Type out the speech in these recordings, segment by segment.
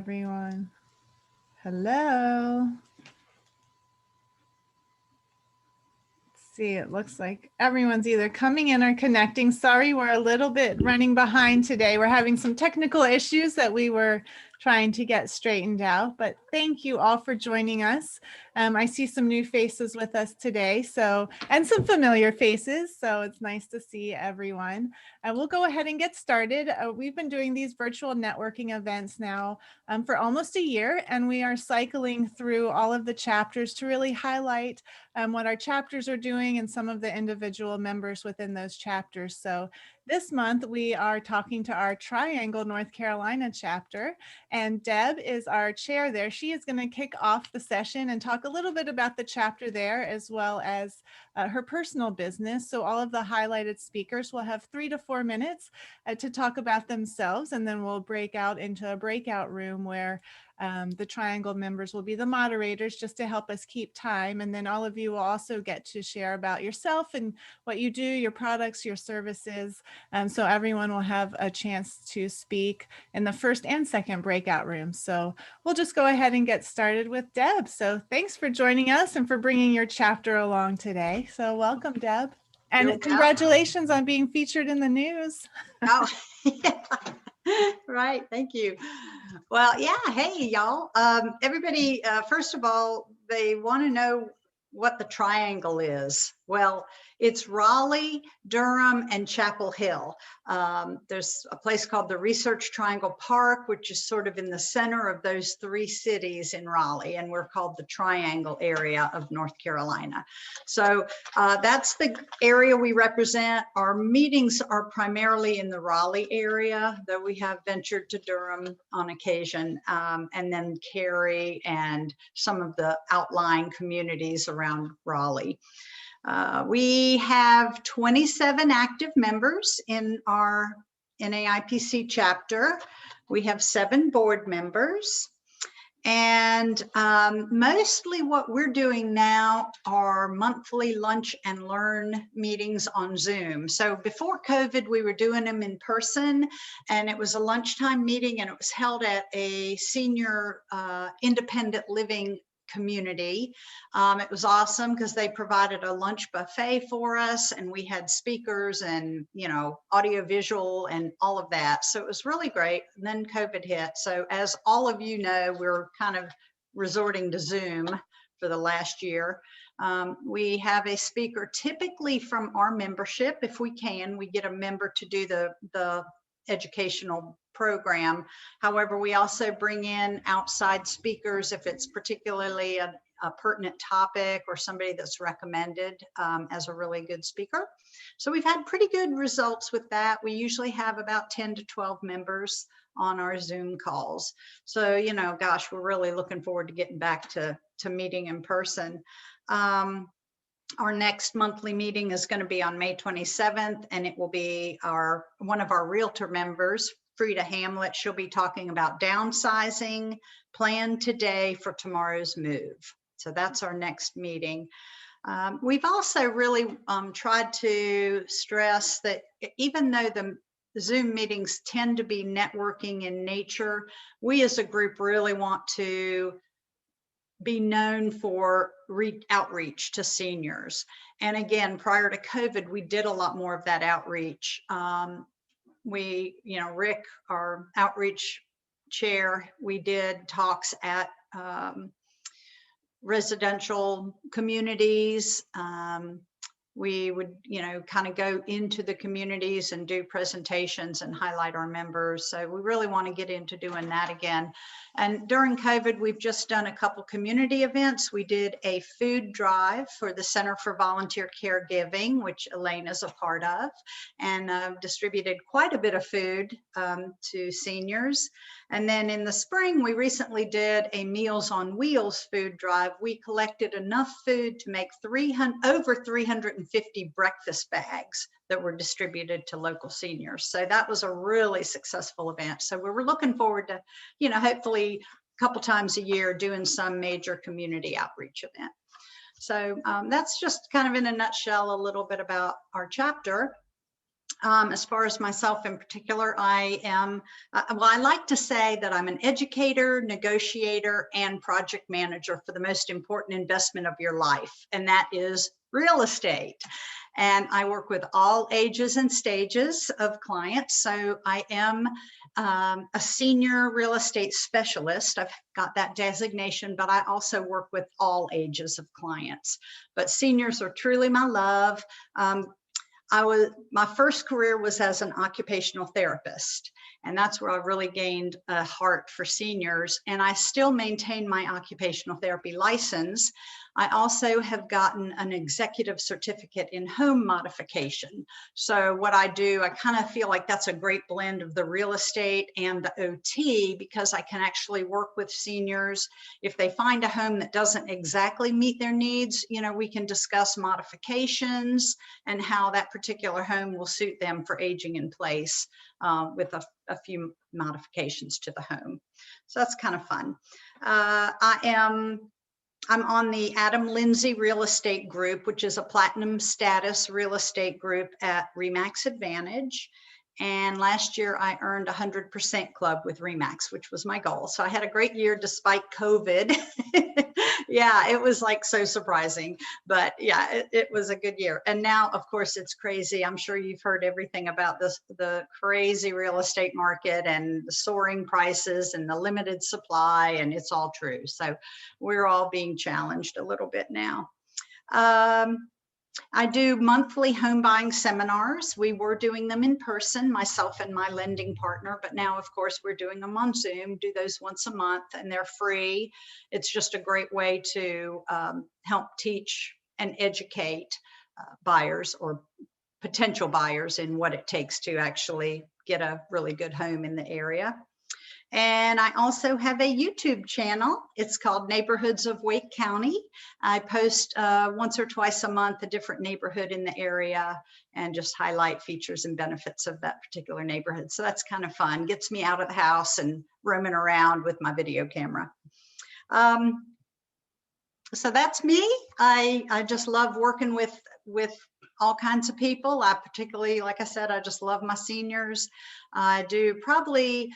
Everyone. Hello. Let's see, it looks like everyone's either coming in or connecting. Sorry, we're a little bit running behind today. We're having some technical issues that we were trying to get straightened out, but thank you all for joining us. I see some new faces with us today, and some familiar faces, so it's nice to see everyone. We'll go ahead and get started. We've been doing these virtual networking events now for almost a year, and we are cycling through all of the chapters to really highlight what our chapters are doing and some of the individual members within those chapters. So this month we are talking to our Triangle, North Carolina chapter, and Deb is our chair there. She is going to kick off the session and talk a little bit about the chapter there, as well as her personal business. So all of the highlighted speakers will have 3 to 4 minutes to talk about themselves, and then we'll break out into a breakout room where the Triangle members will be the moderators just to help us keep time. And then all of you will also get to share about yourself and what you do, your products, your services. So everyone will have a chance to speak in the first and second breakout rooms. So we'll just go ahead and get started with Deb. So thanks for joining us and for bringing your chapter along today. So welcome, Deb. And congratulations on being featured in the news. Oh, yeah. Right. Thank you. Well, yeah. Hey, y'all. Everybody, first of all, they want to know what the Triangle is. Well, it's Raleigh, Durham, and Chapel Hill. There's a place called the Research Triangle Park, which is sort of in the center of those 3 cities in Raleigh, and we're called the Triangle area of North Carolina. So that's the area we represent. Our meetings are primarily in the Raleigh area, though we have ventured to Durham on occasion, and then Cary and some of the outlying communities around Raleigh. We have 27 active members in our NAIPC chapter. We have 7 board members. And mostly what we're doing now are monthly lunch and learn meetings on Zoom. So before COVID, we were doing them in person, and it was a lunchtime meeting, and it was held at a senior independent living community. It was awesome because they provided a lunch buffet for us, and we had speakers and, you know, audio visual and all of that. So it was really great. And then COVID hit. So as all of you know, we're kind of resorting to Zoom for the last year. We have a speaker typically from our membership. If we can, we get a member to do the educational program. However, we also bring in outside speakers if it's particularly a pertinent topic or somebody that's recommended as a really good speaker. So we've had pretty good results with that. We usually have about 10 to 12 members on our Zoom calls. So, you know, gosh, we're really looking forward to getting back to meeting in person. Our next monthly meeting is going to be on May 27th, and it will be one of our realtor members, Frida Hamlet. She'll be talking about downsizing, plan today for tomorrow's move. So that's our next meeting. We've also really tried to stress that even though the Zoom meetings tend to be networking in nature, we as a group really want to be known for outreach to seniors. And again, prior to COVID, we did a lot more of that outreach. Rick, our outreach chair, we did talks at residential communities. We would, kind of go into the communities and do presentations and highlight our members. So we really want to get into doing that again. And during COVID, we've just done a couple community events. We did a food drive for the Center for Volunteer Caregiving, which Elaine is a part of, and distributed quite a bit of food to seniors. And then in the spring, we recently did a Meals on Wheels food drive. We collected enough food to make over 350 breakfast bags that were distributed to local seniors. So that was a really successful event. So we were looking forward to, hopefully a couple times a year doing some major community outreach event. So that's just kind of in a nutshell, a little bit about our chapter. As far as myself in particular, I am, well, I like to say that I'm an educator, negotiator, and project manager for the most important investment of your life, and that is real estate. And I work with all ages and stages of clients. So I am a senior real estate specialist. I've got that designation, but I also work with all ages of clients. But seniors are truly my love. My first career was as an occupational therapist, and that's where I really gained a heart for seniors. And I still maintain my occupational therapy license. I also have gotten an executive certificate in home modification. So what I do, I kind of feel like that's a great blend of the real estate and the OT, because I can actually work with seniors. If they find a home that doesn't exactly meet their needs, you know, we can discuss modifications and how that particular home will suit them for aging in place with a few modifications to the home. So that's kind of fun. I'm on the Adam Lindsay Real Estate Group, which is a platinum status real estate group at RE/MAX Advantage. And last year I earned 100% club with RE/MAX, which was my goal. So I had a great year despite COVID. Yeah, it was like so surprising, but yeah, it was a good year. And now, of course, it's crazy. I'm sure you've heard everything about this, the crazy real estate market and the soaring prices and the limited supply, and it's all true. So we're all being challenged a little bit now. I do monthly home buying seminars. We were doing them in person, myself and my lending partner, but now, of course, we're doing them on Zoom, do those once a month, and they're free. It's just a great way to help teach and educate buyers or potential buyers in what it takes to actually get a really good home in the area. And I also have a YouTube channel. It's called Neighborhoods of Wake County. I post once or twice a month a different neighborhood in the area and just highlight features and benefits of that particular neighborhood. So that's kind of fun. Gets me out of the house and roaming around with my video camera. So that's me. I just love working with all kinds of people. I particularly, like I said, I just love my seniors. I do probably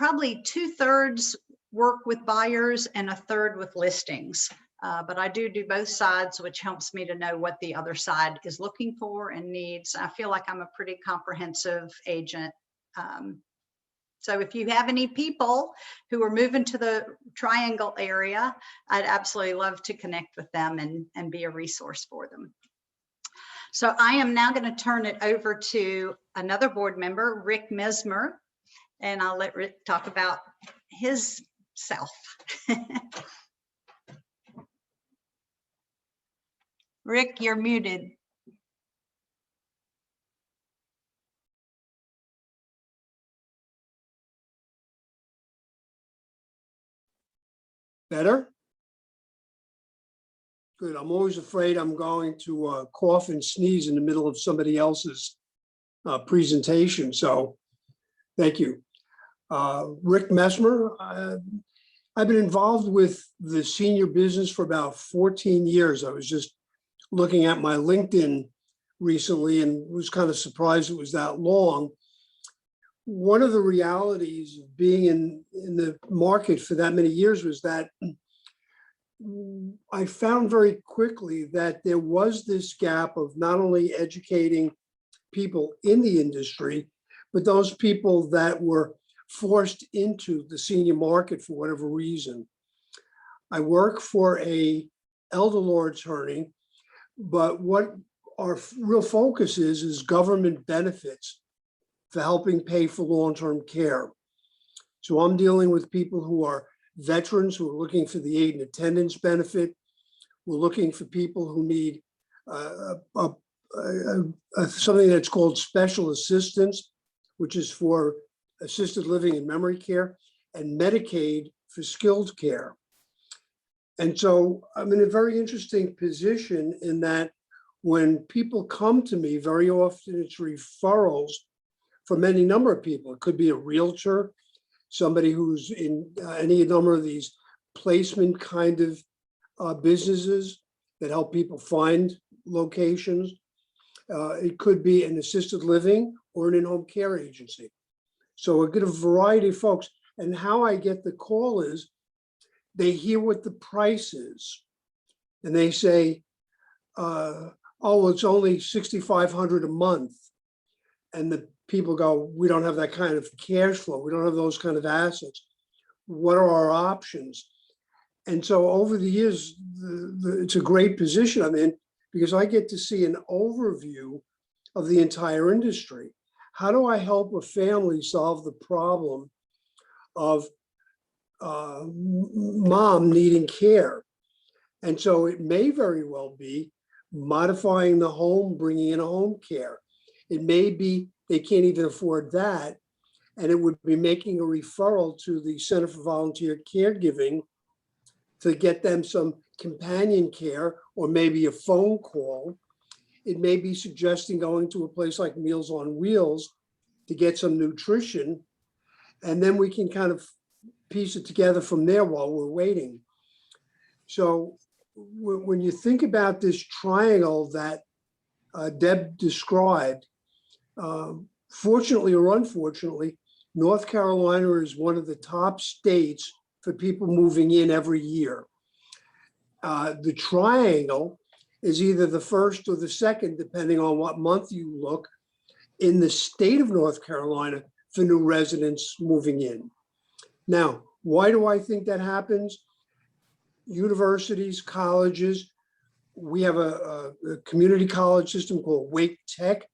2/3 work with buyers and 1/3 with listings. But I do both sides, which helps me to know what the other side is looking for and needs. I feel like I'm a pretty comprehensive agent. So if you have any people who are moving to the Triangle area, I'd absolutely love to connect with them and be a resource for them. So I am now going to turn it over to another board member, Rick Mesmer. And I'll let Rick talk about his self. Rick, you're muted. Better? Good. I'm always afraid I'm going to cough and sneeze in the middle of somebody else's presentation. So thank you. Rick Mesmer. I've been involved with the senior business for about 14 years. I was just looking at my LinkedIn recently and was kind of surprised it was that long. One of the realities of being in the market for that many years was that I found very quickly that there was this gap of not only educating people in the industry, but those people that were forced into the senior market for whatever reason. I work for a elder law attorney, but what our real focus is government benefits for helping pay for long-term care. So I'm dealing with people who are veterans who are looking for the aid and attendance benefit. We're looking for people who need something that's called special assistance, which is for assisted living and memory care, and Medicaid for skilled care. And so I'm in a very interesting position in that when people come to me, very often it's referrals from any number of people. It could be a realtor, somebody who's in any number of these placement kind of businesses that help people find locations. It could be an assisted living or an in-home care agency. So I get a variety of folks. And how I get the call is they hear what the price is. And they say, oh, it's only $6,500 a month. And the people go, we don't have that kind of cash flow. We don't have those kind of assets. What are our options? And so over the years, it's a great position I'm in because I get to see an overview of the entire industry. How do I help a family solve the problem of mom needing care? And so it may very well be modifying the home, bringing in a home care. It may be they can't even afford that. And it would be making a referral to the Center for Volunteer Caregiving to get them some companion care or maybe a phone call. It may be suggesting going to a place like Meals on Wheels to get some nutrition. And then we can kind of piece it together from there while we're waiting. So when you think about this triangle that Deb described, fortunately or unfortunately, North Carolina is one of the top states for people moving in every year. The triangle is either the first or the second, depending on what month you look, in the state of North Carolina for new residents moving in. Now, why do I think that happens? Universities, colleges, we have a community college system called Wake Tech,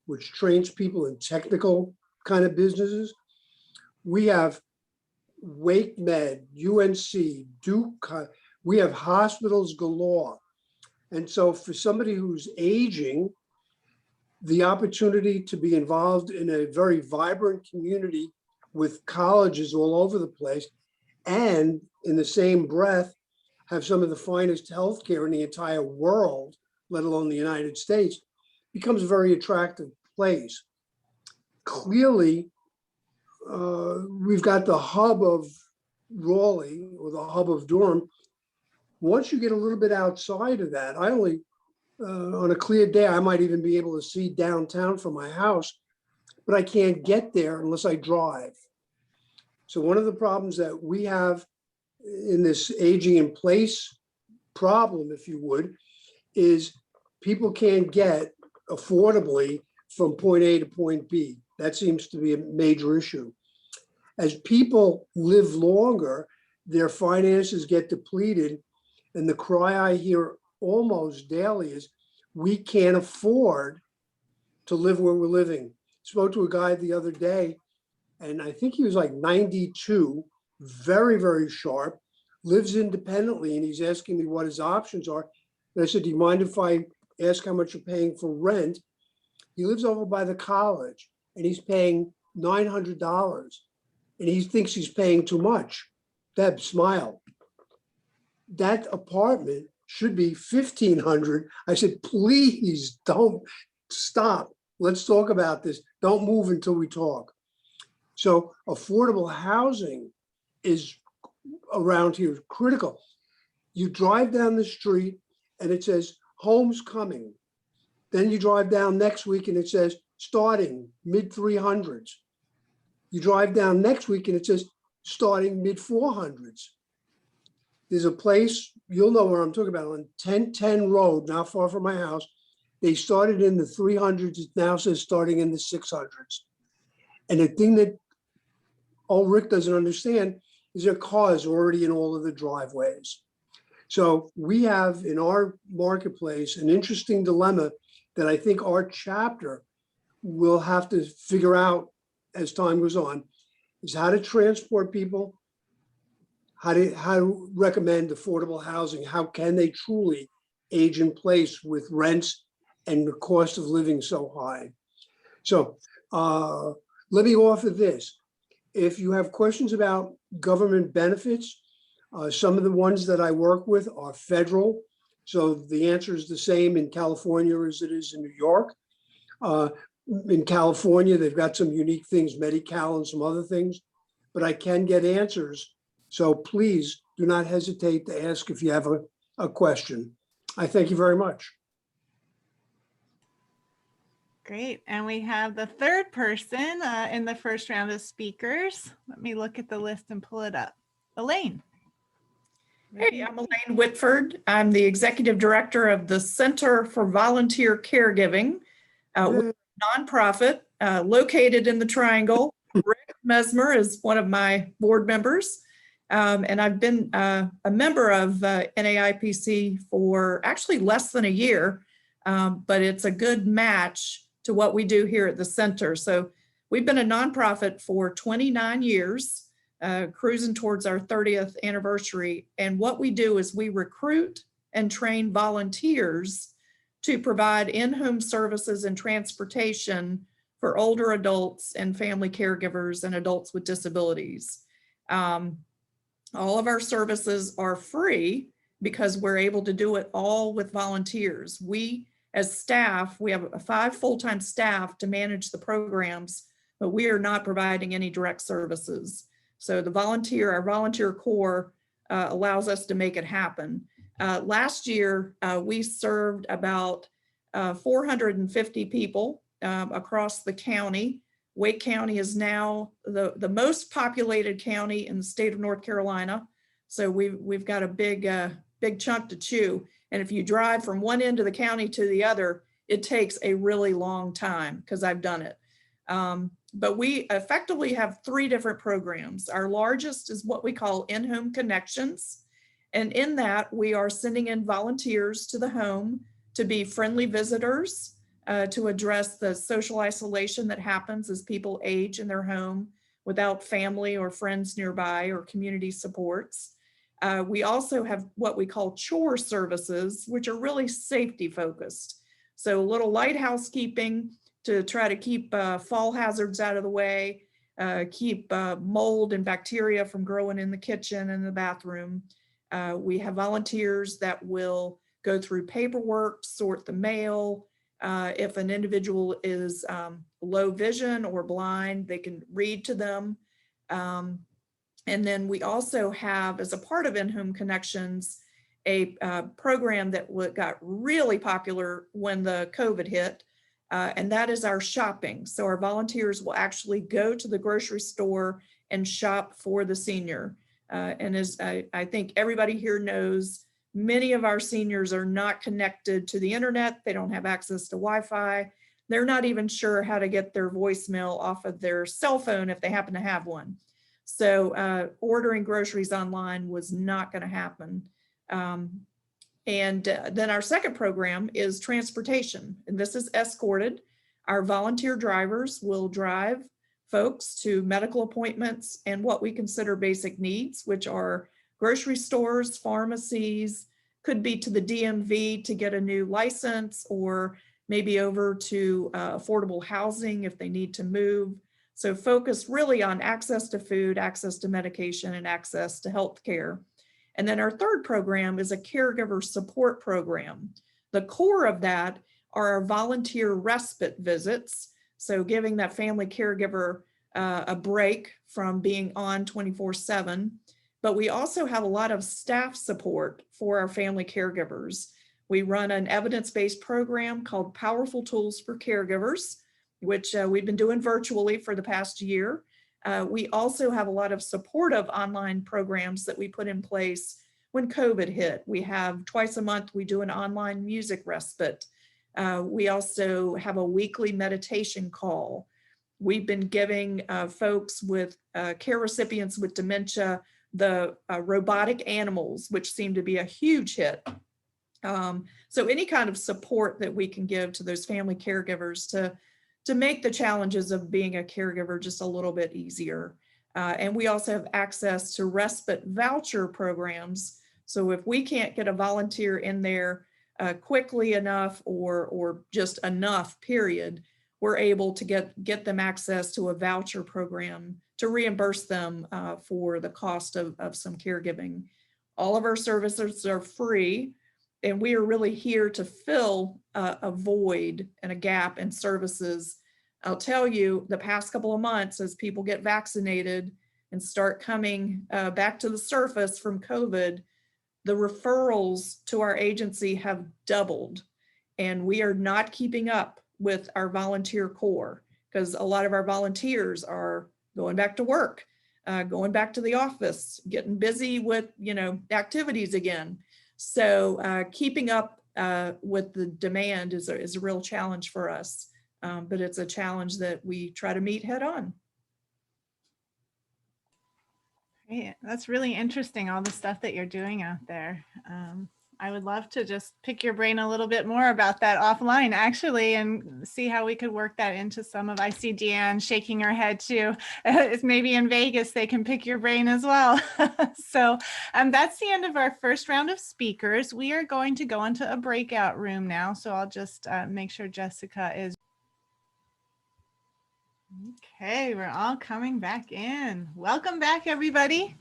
which trains people in technical kind of businesses. We have Wake Med, UNC, Duke, we have hospitals galore. And so for somebody who's aging, the opportunity to be involved in a very vibrant community with colleges all over the place, and in the same breath, have some of the finest healthcare in the entire world, let alone the United States, becomes a very attractive place. Clearly, we've got the hub of Raleigh or the hub of Durham. Once you get a little bit outside of that, I only, on a clear day, I might even be able to see downtown from my house, but I can't get there unless I drive. So one of the problems that we have in this aging in place problem, if you would, is people can't get affordably from point A to point B. That seems to be a major issue. As people live longer, their finances get depleted. And the cry I hear almost daily is, we can't afford to live where we're living. Spoke to a guy the other day, and I think he was like 92, very, very sharp, lives independently, and he's asking me what his options are. And I said, do you mind if I ask how much you're paying for rent? He lives over by the college, and he's paying $900, and he thinks he's paying too much. Deb, smile. That apartment should be $1,500. I said, please don't stop. Let's talk about this. Don't move until we talk. So affordable housing is around here critical. You drive down the street and it says homes coming. Then you drive down next week and it says starting mid 300s. You drive down next week and it says starting mid 400s. There's a place, you'll know where I'm talking about, on 1010 Road, not far from my house. They started in the 300s. It now says starting in the 600s. And the thing that old Rick doesn't understand is their cars are already in all of the driveways. So we have in our marketplace an interesting dilemma that I think our chapter will have to figure out as time goes on, is how to transport people, how to recommend affordable housing, how can they truly age in place with rents and the cost of living so high. So let me offer this. If you have questions about government benefits, some of the ones that I work with are federal. So the answer is the same in California as it is in New York. In California, they've got some unique things, Medi-Cal and some other things, but I can get answers. So please do not hesitate to ask if you have a question. I thank you very much. Great. And we have the third person in the first round of speakers. Let me look at the list and pull it up. Elaine. Hey, I'm Elaine Whitford. I'm the Executive Director of the Center for Volunteer Caregiving, we're a nonprofit located in the Triangle. Rick Mesmer is one of my board members, and I've been a member of NAIPC for actually less than a year, but it's a good match to what we do here at the center. So we've been a nonprofit for 29 years. Cruising towards our 30th anniversary. And what we do is we recruit and train volunteers to provide in-home services and transportation for older adults and family caregivers and adults with disabilities. All of our services are free because we're able to do it all with volunteers. We, as staff, we have 5 full-time staff to manage the programs, but we are not providing any direct services. So our volunteer corps allows us to make it happen. Last year, we served about 450 people across the county. Wake County is now the most populated county in the state of North Carolina. So we've got a big chunk to chew. And if you drive from one end of the county to the other, it takes a really long time because I've done it. But we effectively have 3 different programs. Our largest is what we call in-home connections. And in that, we are sending in volunteers to the home to be friendly visitors, to address the social isolation that happens as people age in their home without family or friends nearby or community supports. We also have what we call chore services, which are really safety focused. So a little light housekeeping to try to keep fall hazards out of the way, keep mold and bacteria from growing in the kitchen and the bathroom. We have volunteers that will go through paperwork, sort the mail. If an individual is low vision or blind, they can read to them. And then we also have, as a part of In-Home Connections, a program that got really popular when the COVID hit. And that is our shopping. So our volunteers will actually go to the grocery store and shop for the senior. And as I think everybody here knows, many of our seniors are not connected to the internet. They don't have access to Wi-Fi. They're not even sure how to get their voicemail off of their cell phone if they happen to have one. So ordering groceries online was not going to happen. And then our second program is transportation, and this is escorted. Our volunteer drivers will drive folks to medical appointments and what we consider basic needs, which are grocery stores, pharmacies, could be to the DMV to get a new license, or maybe over to affordable housing if they need to move. So focus really on access to food, access to medication, and access to health care. And then our third program is a caregiver support program. The core of that are our volunteer respite visits. So giving that family caregiver a break from being on 24/7. But we also have a lot of staff support for our family caregivers. We run an evidence-based program called Powerful Tools for Caregivers, which we've been doing virtually for the past year. We also have a lot of supportive online programs that we put in place when COVID hit. We have twice a month, we do an online music respite. We also have a weekly meditation call. We've been giving folks with care recipients with dementia the robotic animals, which seem to be a huge hit. So any kind of support that we can give to those family caregivers to make the challenges of being a caregiver just a little bit easier. And we also have access to respite voucher programs. So if we can't get a volunteer in there quickly enough or just enough, period, we're able to get them access to a voucher program to reimburse them for the cost of some caregiving. All of our services are free, and we are really here to fill a void and a gap in services. I'll tell you, the past couple of months, as people get vaccinated and start coming back to the surface from COVID, the referrals to our agency have doubled, and we are not keeping up with our volunteer corps, because a lot of our volunteers are going back to work, going back to the office, getting busy with, activities again. So keeping up with the demand is a real challenge for us, but it's a challenge that we try to meet head on. Great. That's really interesting, all the stuff that you're doing out there. I would love to just pick your brain a little bit more about that offline, actually, and see how we could work that into some of. I see Deanne shaking her head too. It's maybe in Vegas they can pick your brain as well. So that's the end of our first round of speakers. We are going to go into a breakout room now. So I'll just make sure Jessica is. Okay, we're all coming back in. Welcome back, everybody.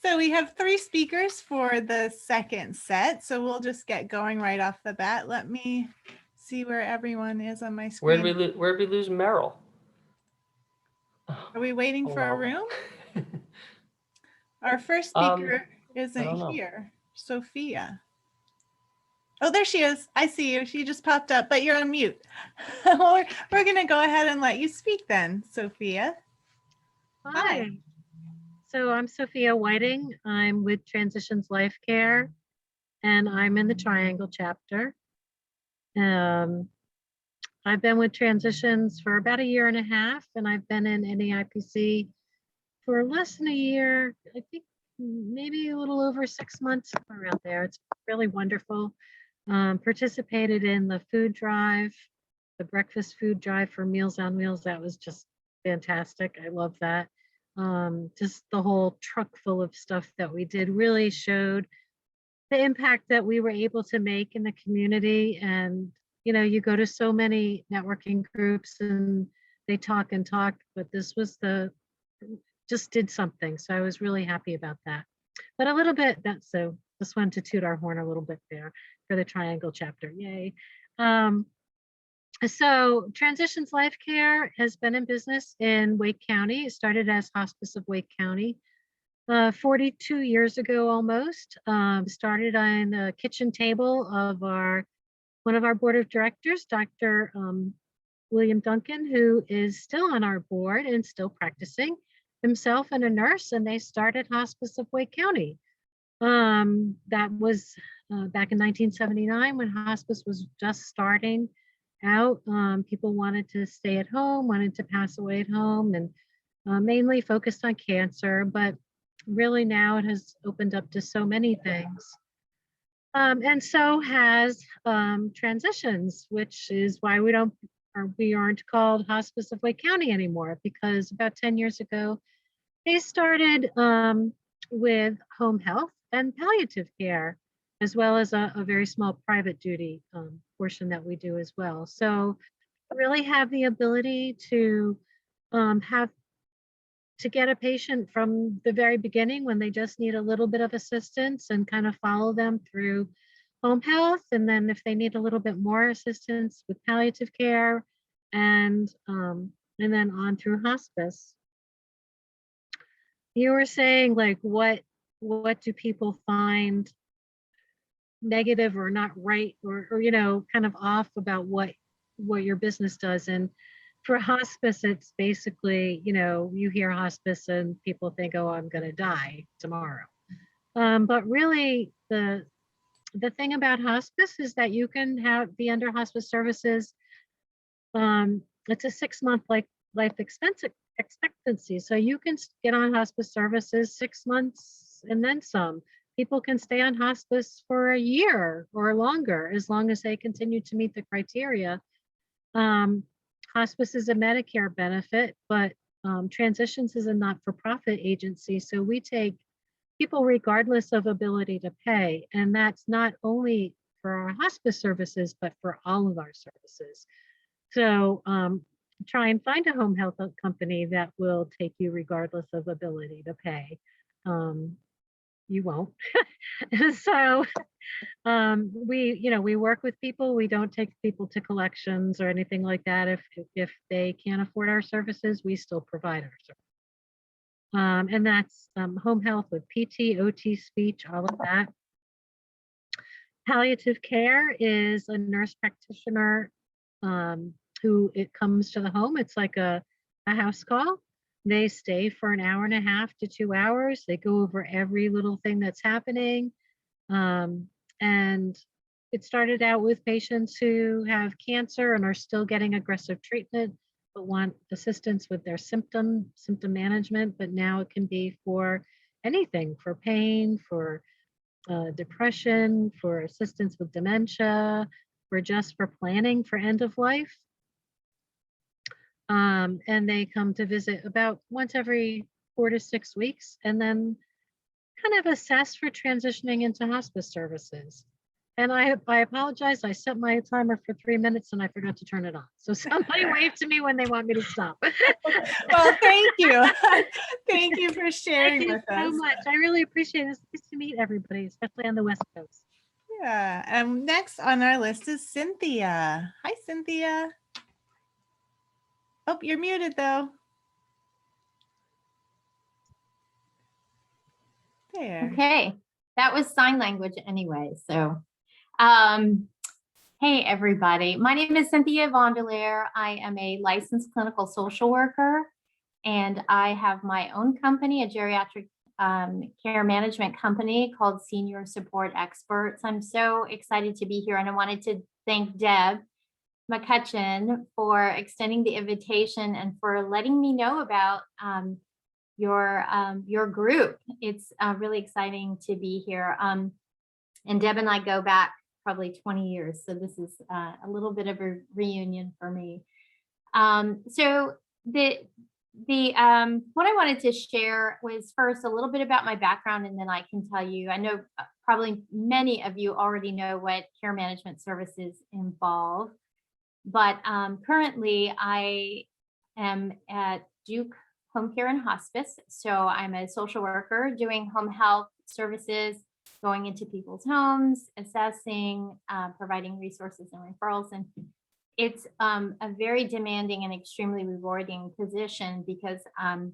So we have 3 speakers for the second set. So we'll just get going right off the bat. Let me see where everyone is on my screen. Where'd we lose Meryl? Are we waiting Oh, for a well. room? Our first speaker isn't know. here. Sophia. Oh, there she is. I see you. She just popped up, but you're on mute. We're going to go ahead and let you speak then, Sophia. Hi. So I'm Sophia Whiting. I'm with Transitions Life Care, and I'm in the Triangle chapter. I've been with Transitions for about 1.5 years, and I've been in NAIPC for less than a year. I think maybe a little over 6 months, around there. It's really wonderful. Participated in the food drive, the breakfast food drive for Meals on Wheels. That was just fantastic. I love that. Just the whole truck full of stuff that we did really showed the impact that we were able to make in the community. And, you go to so many networking groups and they talk and talk, but this was just did something. So I was really happy about that. But a little bit, so just wanted to toot our horn a little bit there for the Triangle chapter. Yay. So Transitions Life Care has been in business in Wake County. It started as Hospice of Wake County 42 years ago almost. Started on the kitchen table of one of our board of directors, Dr. William Duncan, who is still on our board and still practicing himself and a nurse, and they started Hospice of Wake County. That was back in 1979 when hospice was just starting out. People wanted to stay at home, wanted to pass away at home, and mainly focused on cancer, but really now it has opened up to so many things. And so has Transitions, which is why we aren't called Hospice of Wake County anymore, because about 10 years ago, they started with home health and palliative care, as well as a very small private duty portion that we do as well. So really have the ability to get a patient from the very beginning when they just need a little bit of assistance and kind of follow them through home health. And then if they need a little bit more assistance with palliative care, and then on through hospice. You were saying, like, what do people find negative or not right, or kind of off about what your business does? And for hospice, it's basically, you hear hospice and people think, oh, I'm going to die tomorrow. But really, the thing about hospice is that you can be under hospice services. It's a 6-month life expectancy. So you can get on hospice services 6 months and then some. People can stay on hospice for a year or longer, as long as they continue to meet the criteria. Hospice is a Medicare benefit, but Transitions is a not-for-profit agency. So we take people regardless of ability to pay. And that's not only for our hospice services, but for all of our services. So try and find a home health company that will take you regardless of ability to pay. You won't. So we work with people. We don't take people to collections or anything like that. If they can't afford our services, we still provide our service. And that's home health with PT, OT, speech, all of that. Palliative care is a nurse practitioner who it comes to the home. It's like a house call. They stay for an hour and a half to 2 hours. They go over every little thing that's happening. And it started out with patients who have cancer and are still getting aggressive treatment, but want assistance with their symptom management. But now it can be for anything, for pain, for depression, for assistance with dementia, for planning for end of life. And they come to visit about once every 4 to 6 weeks, and then kind of assess for transitioning into hospice services. And I apologize. I set my timer for 3 minutes and I forgot to turn it on. So somebody wave to me when they want me to stop. Well, thank you. Thank you for sharing Thank you with so us. much. I really appreciate it. It's nice to meet everybody, especially on the West Coast. Yeah. And next on our list is Cynthia. Hi, Cynthia. Oh, you're muted though. There. Okay, that was sign language anyway. So, hey everybody, my name is Cynthia Vonderleer. I am a licensed clinical social worker, and I have my own company, a geriatric care management company called Senior Support Experts. I'm so excited to be here, and I wanted to thank Deb McCutcheon for extending the invitation and for letting me know about your group. It's really exciting to be here. And Deb and I go back probably 20 years. So this is a little bit of a reunion for me. So what I wanted to share was first a little bit about my background, and then I can tell you, I know probably many of you already know what care management services involve, but currently I am at Duke Home Care and Hospice. So I'm a social worker doing home health services, going into people's homes, assessing, providing resources and referrals. And it's a very demanding and extremely rewarding position because I'm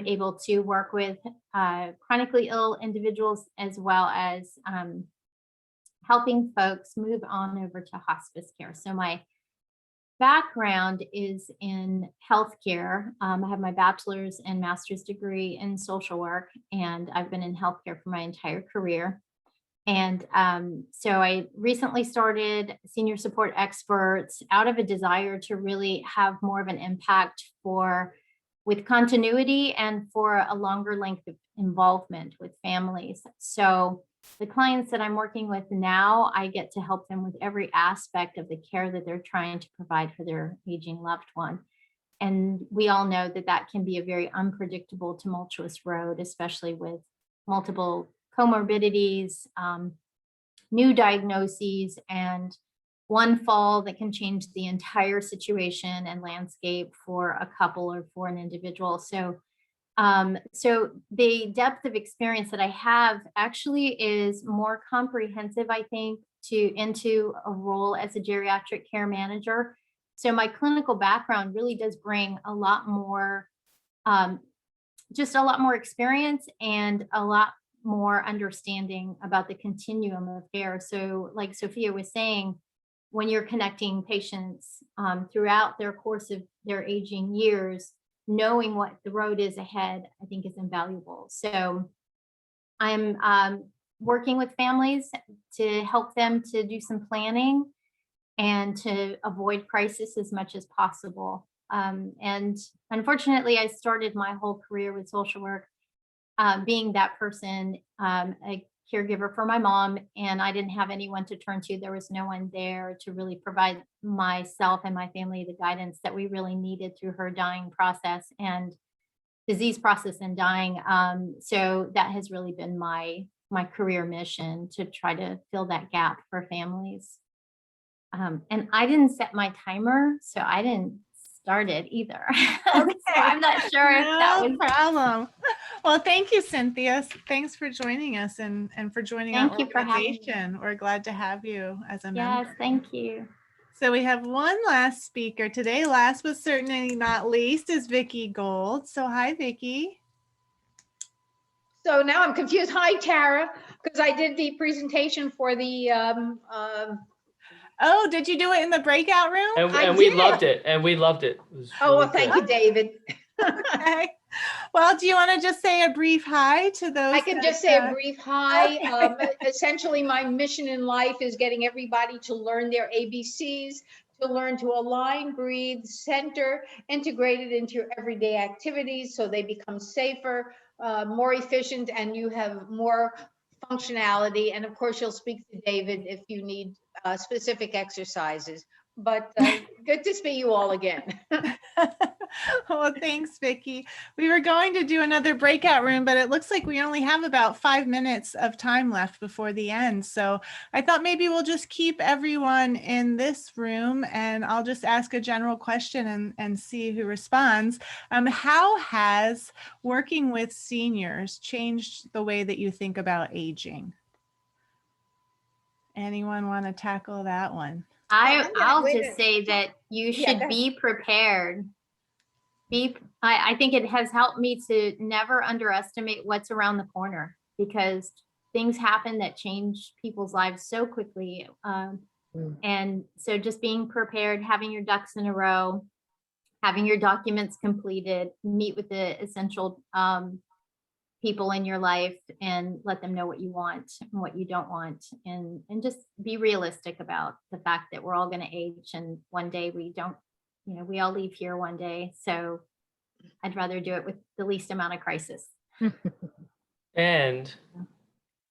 able to work with chronically ill individuals as well as helping folks move on over to hospice care. So my background is in healthcare. I have my bachelor's and master's degree in social work, and I've been in healthcare for my entire career. And so I recently started Senior Support Experts out of a desire to really have more of an impact with continuity and for a longer length of involvement with families. So the clients that I'm working with now, I get to help them with every aspect of the care that they're trying to provide for their aging loved one. And we all know that that can be a very unpredictable, tumultuous road, especially with multiple comorbidities, new diagnoses, and one fall that can change the entire situation and landscape for a couple or for an individual. So the depth of experience that I have actually is more comprehensive, I think, into a role as a geriatric care manager. So my clinical background really does bring a lot more, just a lot more experience and a lot more understanding about the continuum of care. So like Sophia was saying, when you're connecting patients throughout their course of their aging years, knowing what the road is ahead, I think is invaluable. So I'm working with families to help them to do some planning and to avoid crisis as much as possible. And unfortunately, I started my whole career with social work, being that person, a caregiver for my mom, and I didn't have anyone to turn to. There was no one there to really provide myself and my family the guidance that we really needed through her dying process and disease process and dying. So that has really been my career mission, to try to fill that gap for families. And I didn't set my timer, so I didn't start it either. Okay. So I'm not sure if that was no problem. Well, thank you, Cynthia. Thanks for joining us and for joining our Thank you for having me. organization. We're glad to have you as a Yes, member. thank you. So we have one last speaker today. Last but certainly not least is Vicki Gold. So hi, Vicki. So now I'm confused. Hi, Tara, because I did the presentation for the Oh, did you do it in the breakout room? I And we did. loved it. And we loved it. It was Oh, well, really thank good. you, David. Okay. Well, do you want to just say a brief hi to those? I can that, just say a brief hi. okay. Essentially, my mission in life is getting everybody to learn their ABCs, to learn to align, breathe, center, integrate it into your everyday activities so they become safer, more efficient, and you have more functionality. And of course, you'll speak to David if you need specific exercises. But good to see you all again. Well, thanks, Vicki. We were going to do another breakout room, but it looks like we only have about 5 minutes of time left before the end. So I thought maybe we'll just keep everyone in this room and I'll just ask a general question and see who responds. How has working with seniors changed the way that you think about aging? Anyone want to tackle that one? I'll wait a just minute. say that you Yeah, should go be prepared. I think it has helped me to never underestimate what's around the corner, because things happen that change people's lives so quickly. And so just being prepared, having your ducks in a row, having your documents completed, meet with the essential people in your life and let them know what you want and what you don't want, and just be realistic about the fact that we're all going to age, and one day we don't, we all leave here one day. So I'd rather do it with the least amount of crisis. And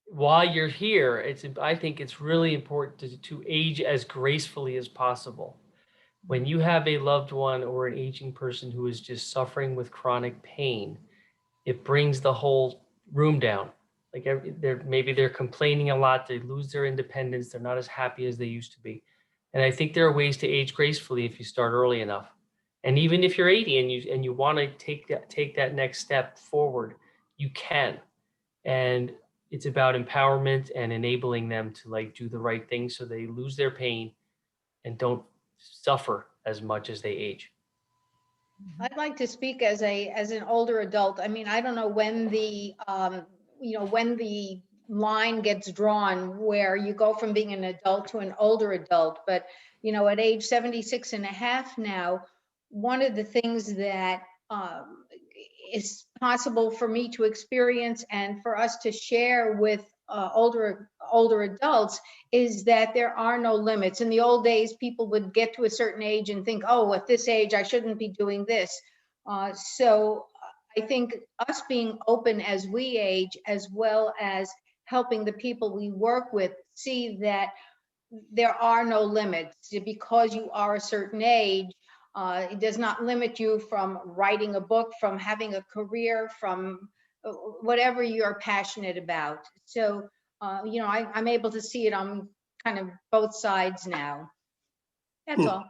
while you're here, I think it's really important to age as gracefully as possible. When you have a loved one or an aging person who is just suffering with chronic pain, it brings the whole room down. Like maybe they're complaining a lot, they lose their independence, they're not as happy as they used to be. And I think there are ways to age gracefully if you start early enough. And even if you're 80 and you want to take that next step forward, you can. And it's about empowerment and enabling them to do the right thing so they lose their pain and don't suffer as much as they age. I'd like to speak as an older adult. I mean, I don't know when when the line gets drawn where you go from being an adult to an older adult, but at age 76 and a half now, one of the things that is possible for me to experience and for us to share with older adults is that there are no limits. In the old days, people would get to a certain age and think, oh, at this age, I shouldn't be doing this. So I think us being open as we age, as well as helping the people we work with see that there are no limits. Because you are a certain age, it does not limit you from writing a book, from having a career, from whatever you're passionate about. So, I'm able to see it on kind of both sides now. That's all.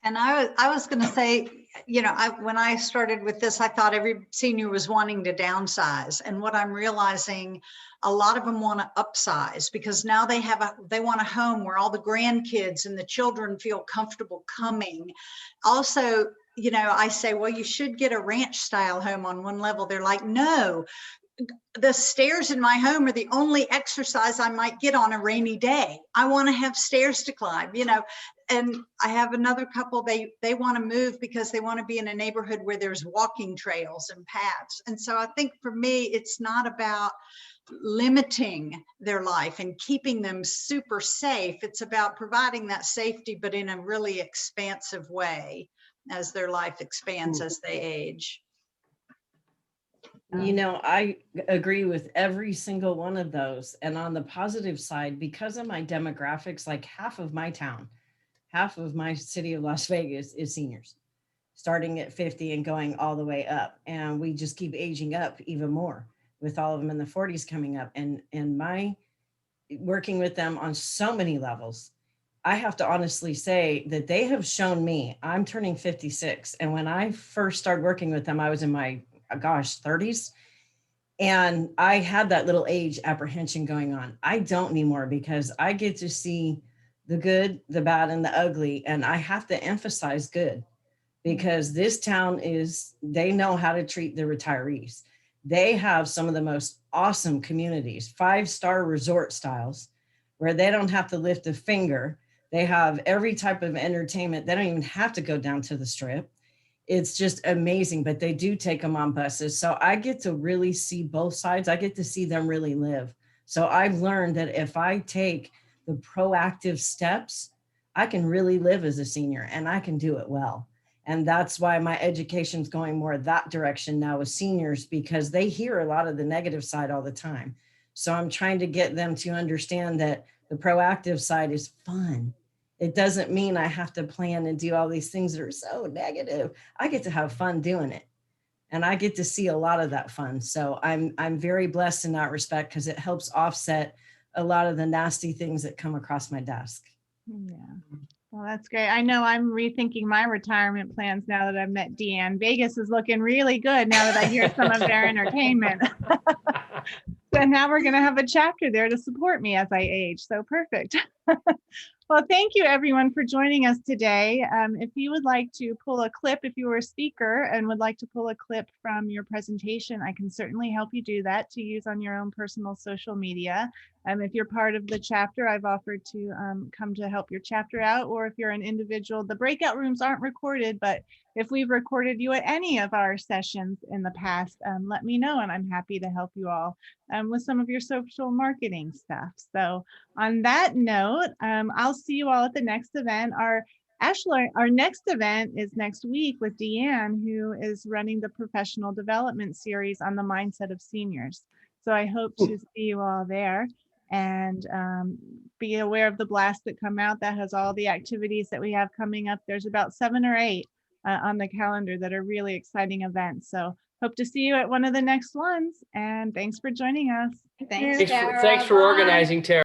And I was going to say, when I started with this, I thought every senior was wanting to downsize. And what I'm realizing, a lot of them want to upsize because now they want a home where all the grandkids and the children feel comfortable coming. Also, I say, well, you should get a ranch style home on one level. They're like, no, the stairs in my home are the only exercise I might get on a rainy day. I want to have stairs to climb, and I have another couple, they want to move because they want to be in a neighborhood where there's walking trails and paths. And so I think for me, it's not about limiting their life and keeping them super safe. It's about providing that safety, but in a really expansive way as their life expands as they age. I agree with every single one of those. And on the positive side, because of my demographics, like half of my town, half of my city of Las Vegas is seniors, starting at 50 and going all the way up. And we just keep aging up even more with all of them in the 40s coming up. And my working with them on so many levels, I have to honestly say that they have shown me, I'm turning 56. And when I first started working with them, I was in my 30s. And I had that little age apprehension going on. I don't anymore because I get to see the good, the bad, and the ugly. And I have to emphasize good because this town they know how to treat the retirees. They have some of the most awesome communities, 5-star resort styles, where they don't have to lift a finger. They have every type of entertainment. They don't even have to go down to the Strip. It's just amazing, but they do take them on buses. So I get to really see both sides. I get to see them really live. So I've learned that if I take the proactive steps, I can really live as a senior and I can do it well. And that's why my education's going more that direction now with seniors, because they hear a lot of the negative side all the time. So I'm trying to get them to understand that the proactive side is fun. It doesn't mean I have to plan and do all these things that are so negative. I get to have fun doing it. And I get to see a lot of that fun. So I'm very blessed in that respect, because it helps offset a lot of the nasty things that come across my desk. Yeah. Well, that's great. I know I'm rethinking my retirement plans now that I've met Deanne. Vegas is looking really good now that I hear some of their entertainment. So now we're going to have a chapter there to support me as I age. So perfect. Well, thank you everyone for joining us today. If you would like to pull a clip, if you were a speaker and would like to pull a clip from your presentation, I can certainly help you do that to use on your own personal social media. If you're part of the chapter, I've offered to come to help your chapter out, or if you're an individual, the breakout rooms aren't recorded, but if we've recorded you at any of our sessions in the past, let me know and I'm happy to help you all with some of your social marketing stuff. So on that note, I'll see you all at the next event. Our next event is next week with Deanne, who is running the professional development series on the mindset of seniors. So I hope to see you all there, and be aware of the blasts that come out. That has all the activities that we have coming up. There's about 7 or 8 on the calendar that are really exciting events. So hope to see you at one of the next ones. And thanks for joining us. Thanks, Thanks Tara. for Bye. organizing, Tara.